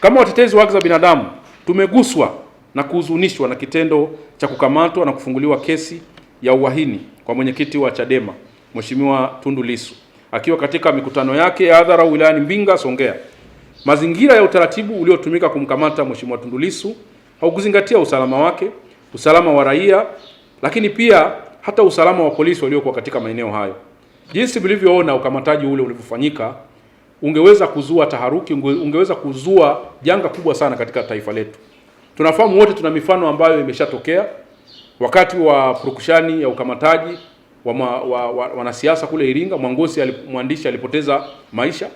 Kama watetezi wa haki za binadamu tumeguswa na kuhuzunishwa na kitendo cha kukamatwa na kufunguliwa kesi ya uhaini kwa mwenyekiti wa Chadema Mheshimiwa Tundu Lissu akiwa katika mikutano yake ya hadhara wilayani Mbinga, Songea. Mazingira ya utaratibu uliotumika kumkamata Mheshimiwa Tundu Lissu haukuzingatia usalama wake, usalama wa raia, lakini pia hata usalama wa polisi waliokuwa katika maeneo hayo. Jinsi mlivyoona ukamataji ule ulivyofanyika ungeweza kuzua taharuki, ungeweza kuzua janga kubwa sana katika taifa letu. Tunafahamu wote, tuna mifano ambayo imeshatokea wakati wa purukushani ya ukamataji wa wanasiasa kule Iringa. Mwandishi alipoteza maisha.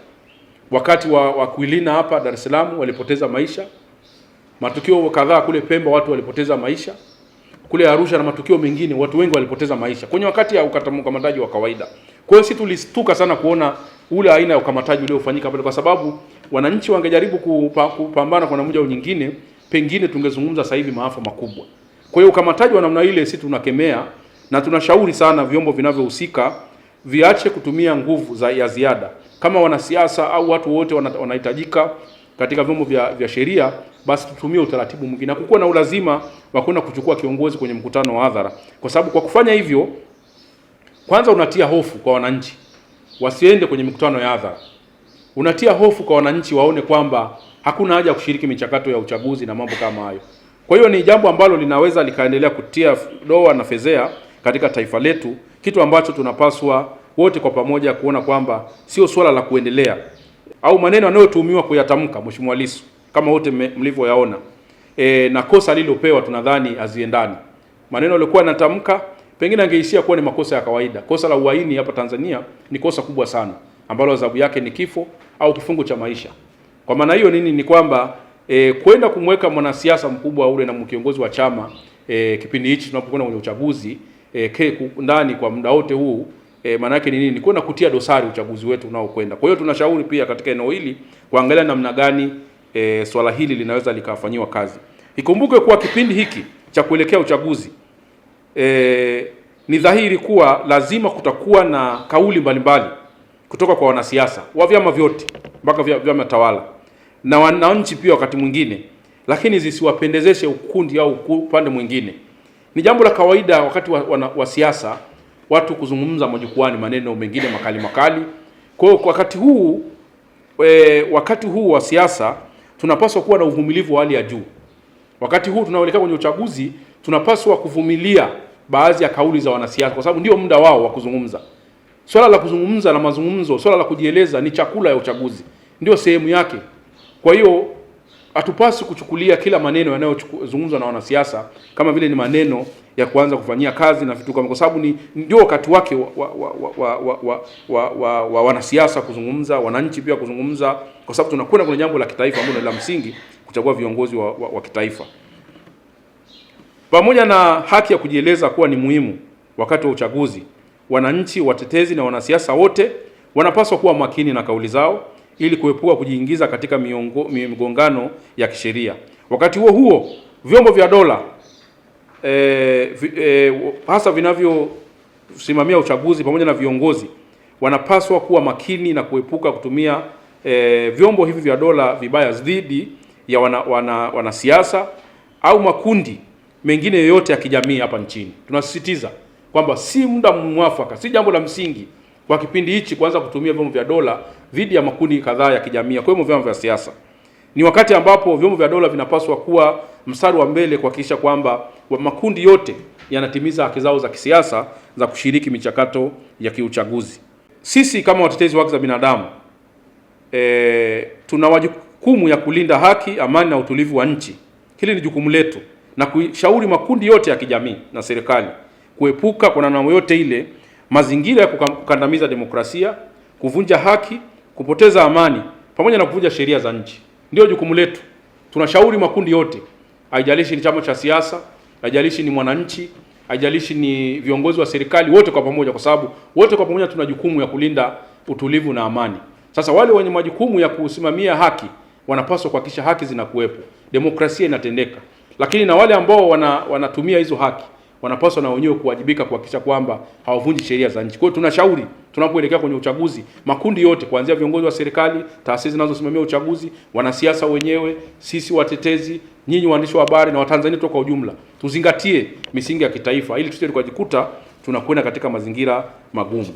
Wakati wa Kuilina hapa Dar es Salaam walipoteza maisha. Matukio kadhaa kule Pemba watu walipoteza maisha. Kule Arusha na matukio mengine watu wengi walipoteza maisha kwenye wakati ya ukamataji wa kawaida. Kwa hiyo sisi tulistuka sana kuona ule aina ya ukamataji uliofanyika pale, kwa sababu wananchi wangejaribu kupambana kwa namna nyingine, pengine tungezungumza sasa hivi maafa makubwa. Kwa hiyo ukamataji wa namna ile sisi tunakemea na tunashauri sana vyombo vinavyohusika viache kutumia nguvu ya ziada. Kama wanasiasa au watu wote wanahitajika katika vyombo vya sheria, basi tutumie utaratibu mwingine. Hakukuwa na ulazima wa kwenda kuchukua kiongozi kwenye mkutano wa hadhara, kwa sababu kwa kufanya hivyo kwanza unatia hofu kwa wananchi wasiende kwenye mikutano ya hadhara. Unatia hofu kwa wananchi waone kwamba hakuna haja ya kushiriki michakato ya uchaguzi na mambo kama hayo. Kwa hiyo ni jambo ambalo linaweza likaendelea kutia doa na fezea katika taifa letu, kitu ambacho tunapaswa wote kwa pamoja kuona kwamba sio swala la kuendelea, au maneno anayotuhumiwa kuyatamka Mheshimiwa Lissu kama wote mlivyoyaona na kosa alilopewa tunadhani haziendani. Maneno aliyokuwa anatamka pengine angeishia kuwa ni makosa ya kawaida. Kosa la uhaini hapa Tanzania ni kosa kubwa sana ambalo adhabu yake ni kifo au kifungo cha maisha. Kwa maana hiyo ni kwamba kwenda kumweka mwanasiasa mkubwa ule na kiongozi wa chama kipindi hichi tunapokwenda kwenye uchaguzi ndani kwa muda wote huu maana yake ni nini? Ni kwenda kutia dosari uchaguzi wetu unaokwenda. Kwa hiyo tunashauri pia katika eneo hili kuangalia namna gani swala hili linaweza likafanyiwa kazi. Ikumbuke kuwa kipindi hiki cha kuelekea uchaguzi ni dhahiri kuwa lazima kutakuwa na kauli mbalimbali kutoka kwa wanasiasa wa vyama vyote mpaka vyama tawala na wananchi pia wakati mwingine, lakini zisiwapendezeshe ukundi au upande mwingine. Ni jambo la kawaida wakati wa siasa watu kuzungumza majukwani maneno mengine makali. Kwa hiyo wakati huu wa siasa tunapaswa kuwa na uvumilivu wa hali ya juu. Wakati huu tunaoelekea kwenye uchaguzi tunapaswa kuvumilia baadhi ya kauli za wanasiasa, kwa sababu ndio muda wao wa kuzungumza. Swala la kuzungumza na mazungumzo, swala la kujieleza ni chakula ya uchaguzi, ndio sehemu yake. Kwa hiyo hatupaswi kuchukulia kila maneno yanayozungumzwa na wanasiasa kama vile ni maneno ya kuanza kufanyia kazi na vitu kama, kwa sababu ndio wakati wake wa wanasiasa kuzungumza, wananchi pia kuzungumza, kwa sababu tunakwenda kwenye jambo la kitaifa ambalo ni la msingi, kuchagua viongozi wa kitaifa. Pamoja na haki ya kujieleza kuwa ni muhimu wakati wa uchaguzi, wananchi, watetezi na wanasiasa wote wanapaswa kuwa makini na kauli zao ili kuepuka kujiingiza katika migongano ya kisheria. Wakati huo vyombo vya dola hasa vinavyosimamia uchaguzi pamoja na viongozi wanapaswa kuwa makini na kuepuka kutumia vyombo hivi vya dola vibaya dhidi ya wanasiasa au makundi mengine yoyote ya kijamii hapa nchini. Tunasisitiza kwamba si muda mwafaka, si jambo la msingi kwa kipindi hichi kuanza kutumia vyombo vya dola dhidi ya makundi kadhaa ya kijamii, kwa hivyo vyama vya siasa. Ni wakati ambapo vyombo vya dola vinapaswa kuwa mstari wa mbele kuhakikisha kwamba makundi yote yanatimiza haki zao za kisiasa za kushiriki michakato ya kiuchaguzi. Sisi kama watetezi wa haki za binadamu tuna wajibu ya kulinda haki, amani na utulivu wa nchi. Hili ni jukumu letu, na kushauri makundi yote ya kijamii na serikali kuepuka kwa namna yote ile mazingira ya kukandamiza demokrasia, kuvunja haki, kupoteza amani pamoja na kuvunja sheria za nchi. Ndio jukumu letu. Tunashauri makundi yote, haijalishi ni chama cha siasa, haijalishi ni mwananchi, haijalishi ni viongozi wa serikali, wote kwa pamoja, kwa sababu wote kwa pamoja tuna jukumu ya kulinda utulivu na amani. Sasa wale wenye majukumu ya kusimamia haki wanapaswa kuhakikisha haki zinakuwepo, demokrasia inatendeka. Lakini na wale ambao wanatumia hizo haki wanapaswa na wenyewe kuwajibika kuhakikisha kwamba hawavunji sheria za nchi. Kwa hiyo tunashauri tunapoelekea kwenye uchaguzi, makundi yote kuanzia viongozi wa serikali, taasisi zinazosimamia uchaguzi, wanasiasa wenyewe, sisi watetezi, nyinyi waandishi wa habari na Watanzania kwa ujumla, tuzingatie misingi ya kitaifa ili tusije tukajikuta tunakwenda katika mazingira magumu.